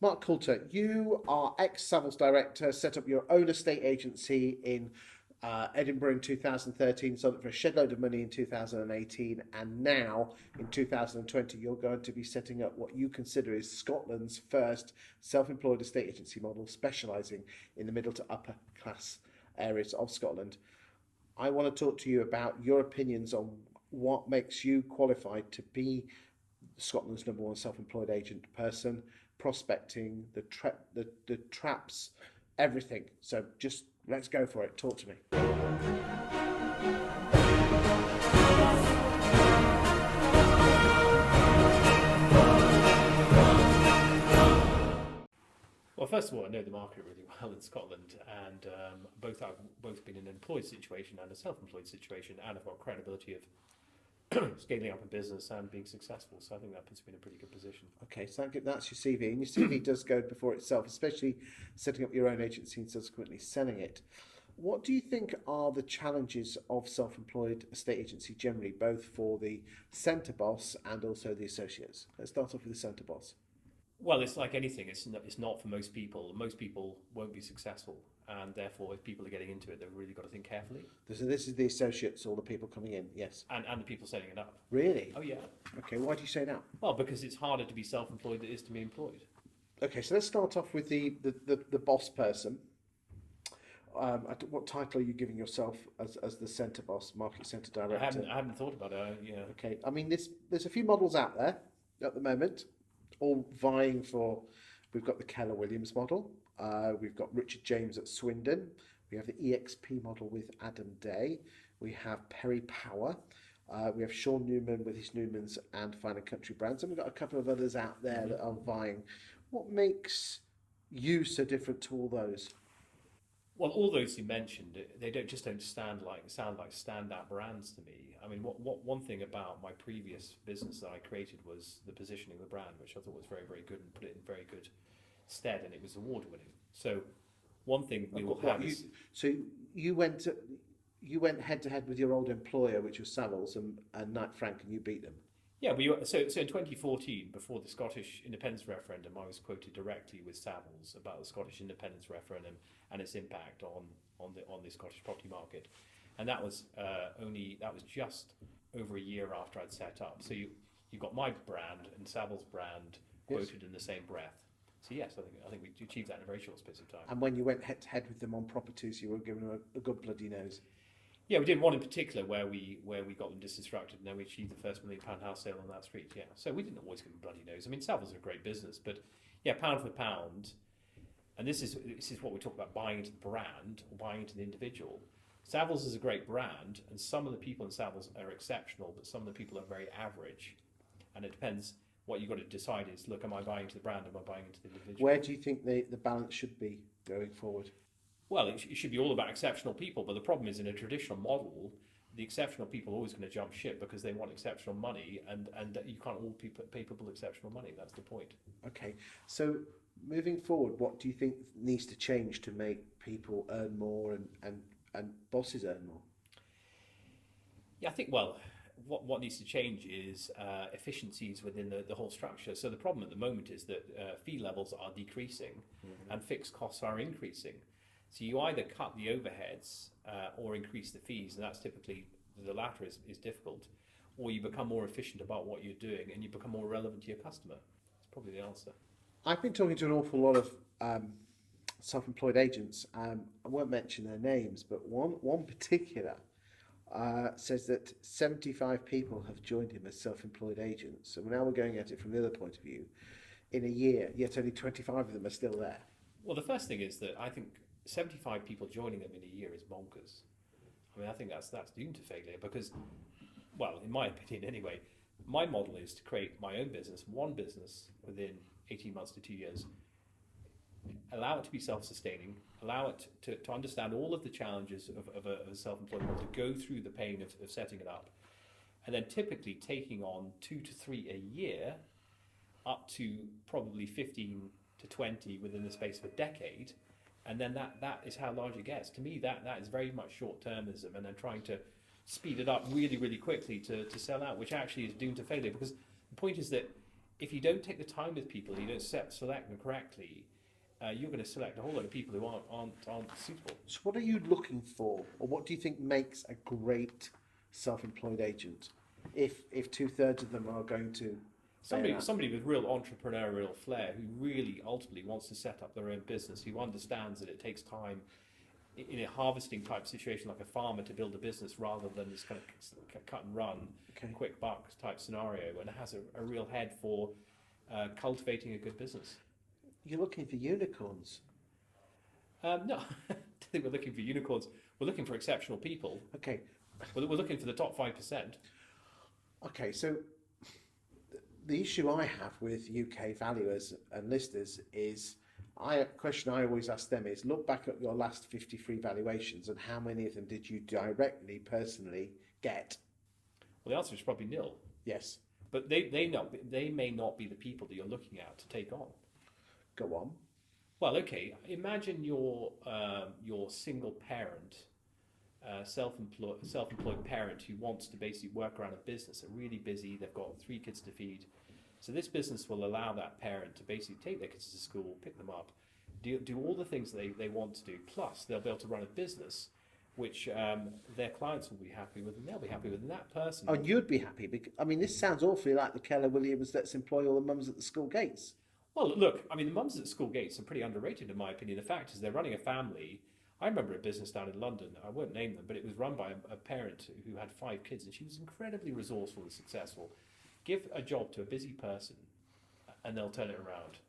Mark Coulter, you are ex-Savills director, set up your own estate agency in Edinburgh in 2013, sold it for a shed load of money in 2018, and now in 2020 you're going to be setting up what you consider is Scotland's first self-employed estate agency model, specialising in the middle to upper class areas of Scotland. I want to talk to you about your opinions on what makes you qualified to be Scotland's number one self-employed agent person, prospecting, the traps, everything. So just let's go for it. Talk to me. Well, first of all, I know the market really well in Scotland, and both been in an employed situation and a self-employed situation, and I've got credibility of scaling up a business and being successful. So I think that puts me in a pretty good position. Okay, so that's your CV, and your CV does go before itself, especially setting up your own agency and subsequently selling it. What do you think are the challenges of self-employed estate agency generally, both for the centre boss and also the associates? Let's start off with the centre boss. Well, it's like anything. It's not for most people. Most people won't be successful, and therefore, if people are getting into it, they've really got to think carefully. So this is the associates, all the people coming in, yes. And the people setting it up. Really? Oh, yeah. Okay, why do you say that? Well, because it's harder to be self-employed than it is to be employed. Okay, so let's start off with the boss person. What title are you giving yourself as the centre boss, market centre director? I haven't thought about it. Yeah. Okay, I mean, there's a few models out there at the moment, all vying for. We've got the Keller Williams model. We've got Richard James at Swindon. We have the EXP model with Adam Day. We have Perry Power. We have Sean Newman with his Newmans and Fine and Country brands. And we've got a couple of others out there that are vying. What makes you so different to all those? Well, all those you mentioned, they don't sound like standout brands to me. I mean, one thing about my previous business that I created was the positioning of the brand, which I thought was very, very good and put it in very good stead, and it was award winning. So one thing we will have is... So you went head to head with your old employer, which was Savills and Knight Frank, and you beat them. Yeah, so in 2014, before the Scottish independence referendum, I was quoted directly with Savills about the Scottish independence referendum and its impact on the Scottish property market, and that was just over a year after I'd set up. So you got my brand and Savills' brand quoted in the same breath. So yes, I think we achieved that in a very short space of time. And when you went head to head with them on properties, you were given a good bloody nose. Yeah, we did one in particular where we got them disinstructed, and then we achieved the first £1 million house sale on that street. Yeah, so we didn't always give them bloody nose. I mean, Savills are a great business, but yeah, pound for pound, and this is what we talk about: buying into the brand or buying into the individual. Savills is a great brand, and some of the people in Savills are exceptional, but some of the people are very average, and it depends. What you've got to decide is: look, am I buying into the brand? Or am I buying into the individual? Where do you think the balance should be going forward? Well, it should be all about exceptional people, but the problem is in a traditional model, the exceptional people are always going to jump ship because they want exceptional money, and you can't all pay people exceptional money. That's the point. Okay, so moving forward, what do you think needs to change to make people earn more and bosses earn more? Yeah, I think, well, what needs to change is efficiencies within the whole structure. So the problem at the moment is that fee levels are decreasing and fixed costs are increasing. So you either cut the overheads or increase the fees, and that's typically, the latter is difficult, or you become more efficient about what you're doing and you become more relevant to your customer. That's probably the answer. I've been talking to an awful lot of self-employed agents. I won't mention their names, but one particular says that 75 people have joined him as self-employed agents. So now we're going at it from the other point of view. In a year, yet only 25 of them are still there. Well, the first thing is that I think 75 people joining them in a year is bonkers. I mean, I think that's doomed to failure because, well, in my opinion anyway, my model is to create my own business, one business within 18 months to 2 years, allow it to be self-sustaining, allow it to understand all of the challenges of a self-employed model, to go through the pain of setting it up, and then typically taking on 2 to 3 a year, up to probably 15 to 20 within the space of a decade. And then that is how large it gets. To me, that is very much short-termism, and then trying to speed it up really, really quickly to sell out, which actually is doomed to failure. Because the point is that if you don't take the time with people, you don't select them correctly, you're going to select a whole lot of people who aren't suitable. So what are you looking for, or what do you think makes a great self-employed agent? If 2/3 of them are going to Somebody with real entrepreneurial flair who really ultimately wants to set up their own business, who understands that it takes time in a harvesting type situation like a farmer to build a business rather than this kind of cut and run, quick buck type scenario, and has a real head for cultivating a good business. You're looking for unicorns. No, I don't think we're looking for unicorns. We're looking for exceptional people. Okay. We're looking for the top 5%. Okay, so the issue I have with UK valuers and listers is, a question I always ask them is, look back at your last 53 valuations and how many of them did you directly, personally get? Well, the answer is probably nil. Yes. But they may not be the people that you're looking at to take on. Go on. Well, okay. Imagine your single parent, self-employed parent who wants to basically work around a business. They're really busy. They've got 3 kids to feed. So this business will allow that parent to basically take their kids to school, pick them up, do all the things they want to do. Plus, they'll be able to run a business which their clients will be happy with, and they'll be happy with. And that person. Oh, you'd be happy because this sounds awfully like the Keller Williams let's employ all the mums at the school gates. Well, look, the mums at school gates are pretty underrated in my opinion. The fact is they're running a family. I remember a business down in London, I won't name them, but it was run by a parent who had 5 kids, and she was incredibly resourceful and successful. Give a job to a busy person and they'll turn it around.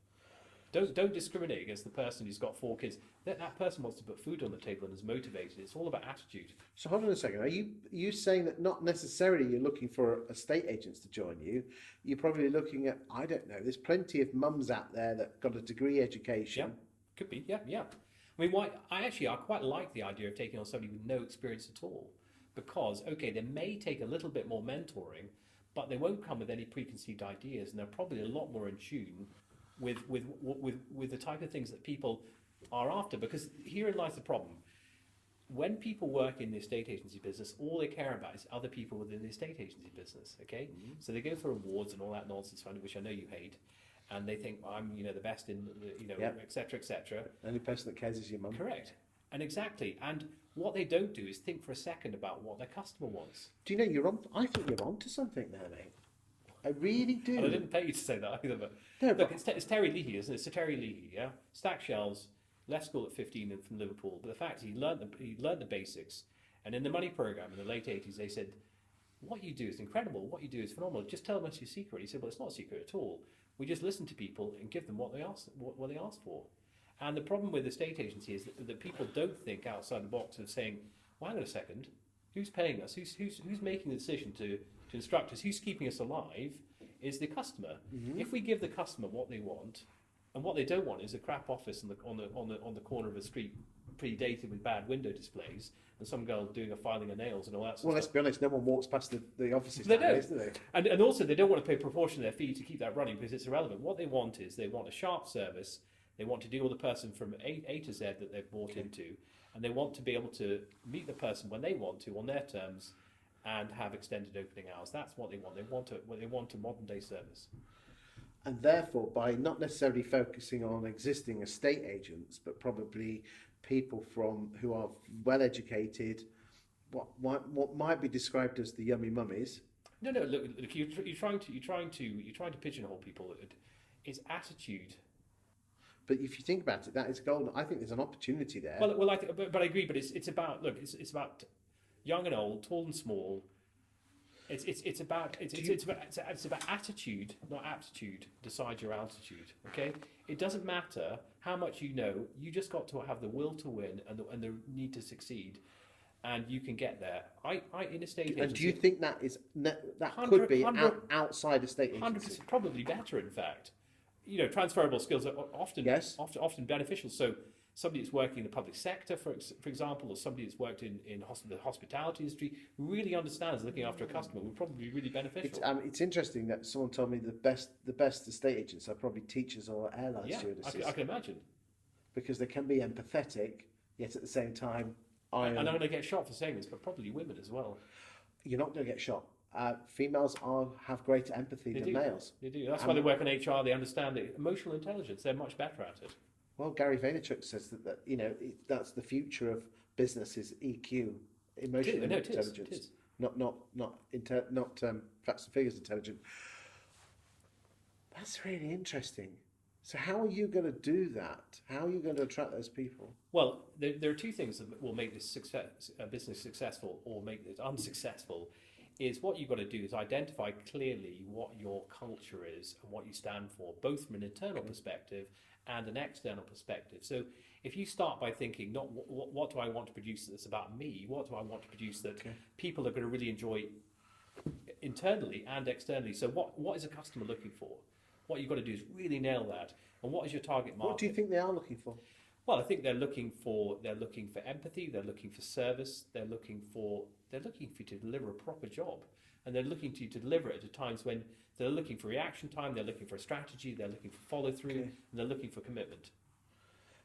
Don't discriminate against the person who's got 4 kids. That person wants to put food on the table and is motivated. It's all about attitude. So hold on a second. Are you saying that not necessarily you're looking for estate agents to join you? You're probably looking at, I don't know, there's plenty of mums out there that got a degree education. Yeah, could be. Yeah. I quite like the idea of taking on somebody with no experience at all, because they may take a little bit more mentoring, but they won't come with any preconceived ideas, and they're probably a lot more in tune with the type of things that people are after. Because herein lies the problem: when people work in the estate agency business, all they care about is other people within the estate agency business. Okay, so they go for awards and all that nonsense, which I know you hate. And they think I'm, the best in, et cetera, et cetera. The only person that cares is your mum. Correct. And exactly. And what they don't do is think for a second about what their customer wants. Do you know you're on? I think you're on to something there, mate. I really do. And I didn't pay you to say that either. But no, look, it's Terry Leahy, isn't it? It's Terry Leahy, yeah. Stack shelves. Left school at 15 and from Liverpool. But the fact is, he learned the basics. And in the money program in the late 80s, they said, "What you do is incredible. What you do is phenomenal. Just tell them what's your secret." He said, "Well, it's not a secret at all. We just listen to people and give them what they ask for." And the problem with the estate agency is that people don't think outside the box of saying, "Well, hang on a second, who's paying us? Who's making the decision to instruct us? Who's keeping us alive? Is the customer. Mm-hmm. If we give the customer what they want, and what they don't want is a crap office on the corner of a street, predated with bad window displays, and some girl doing a filing of nails and all that. Well, let's be honest. No one walks past the offices they nowadays, don't. do they? And also, they don't want to pay a proportion of their fee to keep that running because it's irrelevant. What they want is they want a sharp service. They want to deal with the person from A to Z that they've bought into, and they want to be able to meet the person when they want to on their terms, and have extended opening hours. That's what they want. They want a modern day service. And therefore, by not necessarily focusing on existing estate agents, but probably people who are well educated, what might be described as the yummy mummies. No. Look, you're trying to pigeonhole people. It's attitude. But if you think about it, that is golden. I think there's an opportunity there. Well, but I agree. But it's about about young and old, tall and small. It's about attitude, not aptitude. Decide your altitude. Okay, it doesn't matter how much you know. You just got to have the will to win and the need to succeed, and you can get there. In estate agency. And do you think that could be outside estate agency? 100%, probably better, in fact. Transferable skills are often beneficial. So somebody that's working in the public sector, for example, or somebody that's worked in the hospitality industry, who really understands looking after a customer, would probably be really beneficial. It's interesting that someone told me the best estate agents are probably teachers or airline stewardesses. I can imagine. Because they can be empathetic, yet at the same time... And I'm going to get shot for saying this, but probably women as well. You're not going to get shot. females have greater empathy than males. They do. That's why they work in HR. They understand the emotional intelligence. They're much better at it. Well, Gary Vaynerchuk says that that's the future of business is EQ, emotional intelligence, it is. not facts and figures intelligent. That's really interesting. So how are you going to do that? How are you going to attract those people? Well, there are two things that will make this business successful or make it unsuccessful. Is what you've got to do is identify clearly what your culture is and what you stand for, both from an internal perspective and an external perspective. So if you start by thinking, not what do I want to produce that's about me, what do I want to produce that people are going to really enjoy internally and externally. So what is a customer looking for? What you've got to do is really nail that. And what is your target market? What do you think they are looking for? Well, I think they're looking for empathy, they're looking for service, they're looking for you to deliver a proper job, and they're looking to you to deliver it at times when they're looking for reaction time, they're looking for a strategy, they're looking for follow through, and they're looking for commitment.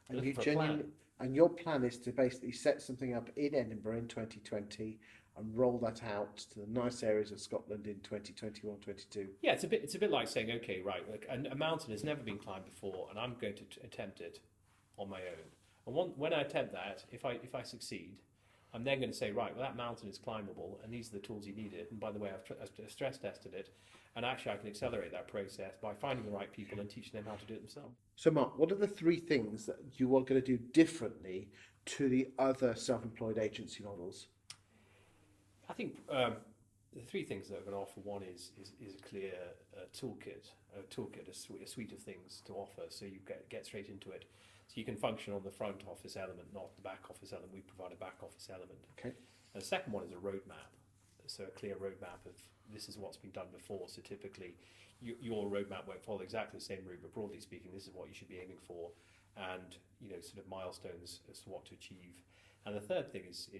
And your plan is to basically set something up in Edinburgh in 2020 and roll that out to the nice areas of Scotland in 2021, 22. Yeah, it's a bit like saying, okay, right, look, a mountain has never been climbed before, and I'm going to attempt it on my own. And when I attempt that, if I succeed, I'm then going to say, right, well, that mountain is climbable, and these are the tools you needed. And by the way, I've stress tested it, and actually I can accelerate that process by finding the right people and teaching them how to do it themselves. So, Mark, what are the three things that you are going to do differently to the other self-employed agency models? I think the three things that I'm going to offer. One is a clear toolkit, a suite of things to offer, so you get straight into it. So you can function on the front office element, not the back office element. We provide a back office element. Okay. And the second one is a roadmap. So a clear roadmap of this is what's been done before. So typically, your roadmap won't follow exactly the same route, but broadly speaking, this is what you should be aiming for, and sort of milestones as to what to achieve. And the third thing is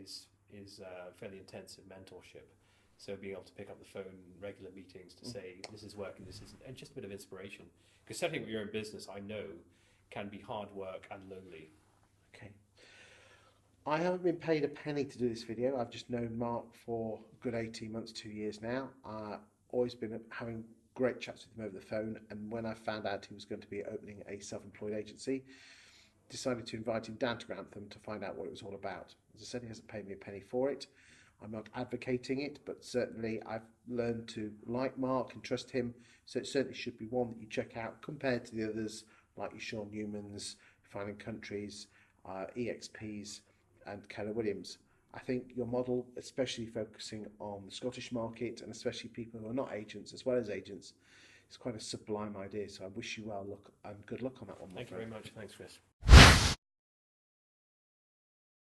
fairly intensive mentorship. So being able to pick up the phone in regular meetings to say this is working, this isn't, and just a bit of inspiration. Because setting up your own business, I know, can be hard work and lonely. Okay. I haven't been paid a penny to do this video. I've just known Mark for a good 18 months, 2 years now. Always been having great chats with him over the phone, and when I found out he was going to be opening a self-employed agency, decided to invite him down to Grantham to find out what it was all about. As I said, he hasn't paid me a penny for it. I'm not advocating it, but certainly I've learned to like Mark and trust him, so it certainly should be one that you check out compared to the others like your Sean Newmans, Redefining Countries, EXPs and Keller Williams. I think your model, especially focusing on the Scottish market and especially people who are not agents as well as agents, is quite a sublime idea. So I wish you well luck and good luck on that one. Thank you very much. Thanks, Chris.